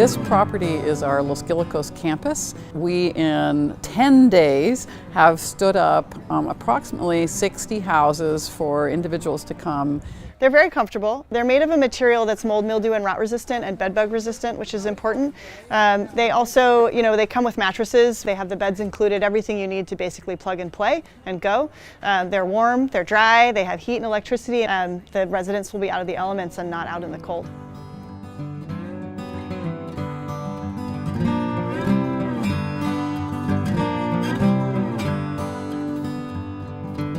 This property is our Los Guilicos campus. We, in 10 days, have stood up approximately 60 houses for individuals to come. They're very comfortable. They're made of a material that's mold, mildew, and rot resistant and bed bug resistant, which is important. They also, they come with mattresses. They have the beds included, everything you need to basically plug and play and go. They're warm, they're dry, they have heat and electricity, and the residents will be out of the elements and not out in the cold.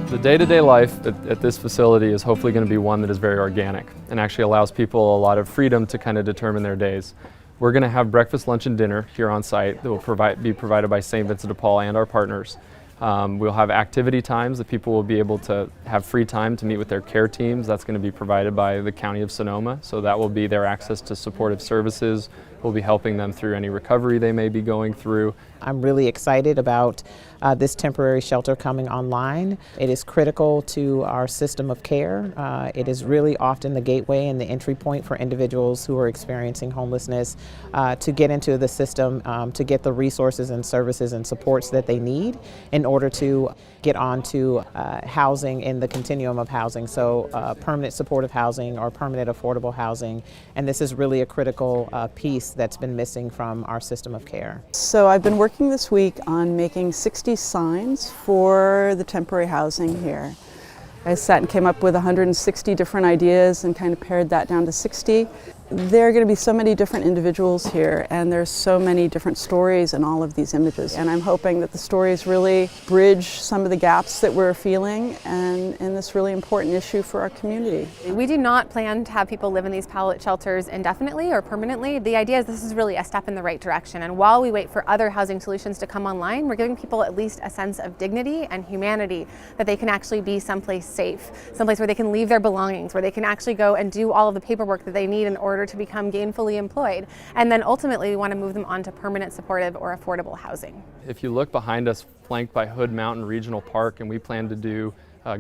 The day-to-day life at this facility is hopefully going to be one that is very organic and actually allows people a lot of freedom to kind of determine their days. We're going to have breakfast, lunch, and dinner here on site that will be provided by St. Vincent de Paul and our partners. We'll have activity times that people will be able to have free time to meet with their care teams. That's going to be provided by the County of Sonoma, so that will be their access to supportive services. We'll be helping them through any recovery they may be going through. I'm really excited about this temporary shelter coming online. It is critical to our system of care. It is really often the gateway and the entry point for individuals who are experiencing homelessness to get into the system, to get the resources and services and supports that they need in order to get onto housing in the continuum of housing, so permanent supportive housing or permanent affordable housing. And this is really a critical piece that's been missing from our system of care. So I've been working this week on making 60 signs for the temporary housing here. I sat and came up with 160 different ideas and kind of pared that down to 60. There are going to be so many different individuals here, and there's so many different stories in all of these images. And I'm hoping that the stories really bridge some of the gaps that we're feeling and in this really important issue for our community. We do not plan to have people live in these pallet shelters indefinitely or permanently. The idea is this is really a step in the right direction. And while we wait for other housing solutions to come online, we're giving people at least a sense of dignity and humanity, that they can actually be someplace safe, someplace where they can leave their belongings, where they can actually go and do all of the paperwork that they need in order to become gainfully employed. And then ultimately we want to move them onto permanent supportive or affordable housing. If you look behind us, flanked by Hood Mountain Regional Park, and we plan to do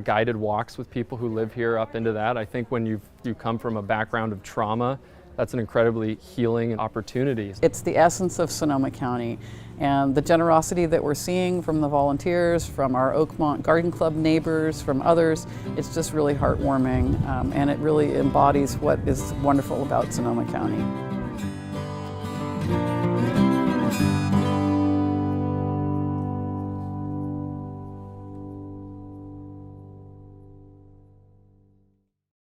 guided walks with people who live here up into that. I think when you come from a background of trauma, that's an incredibly healing opportunity. It's the essence of Sonoma County, and the generosity that we're seeing from the volunteers, from our Oakmont Garden Club neighbors, from others, it's just really heartwarming, and it really embodies what is wonderful about Sonoma County.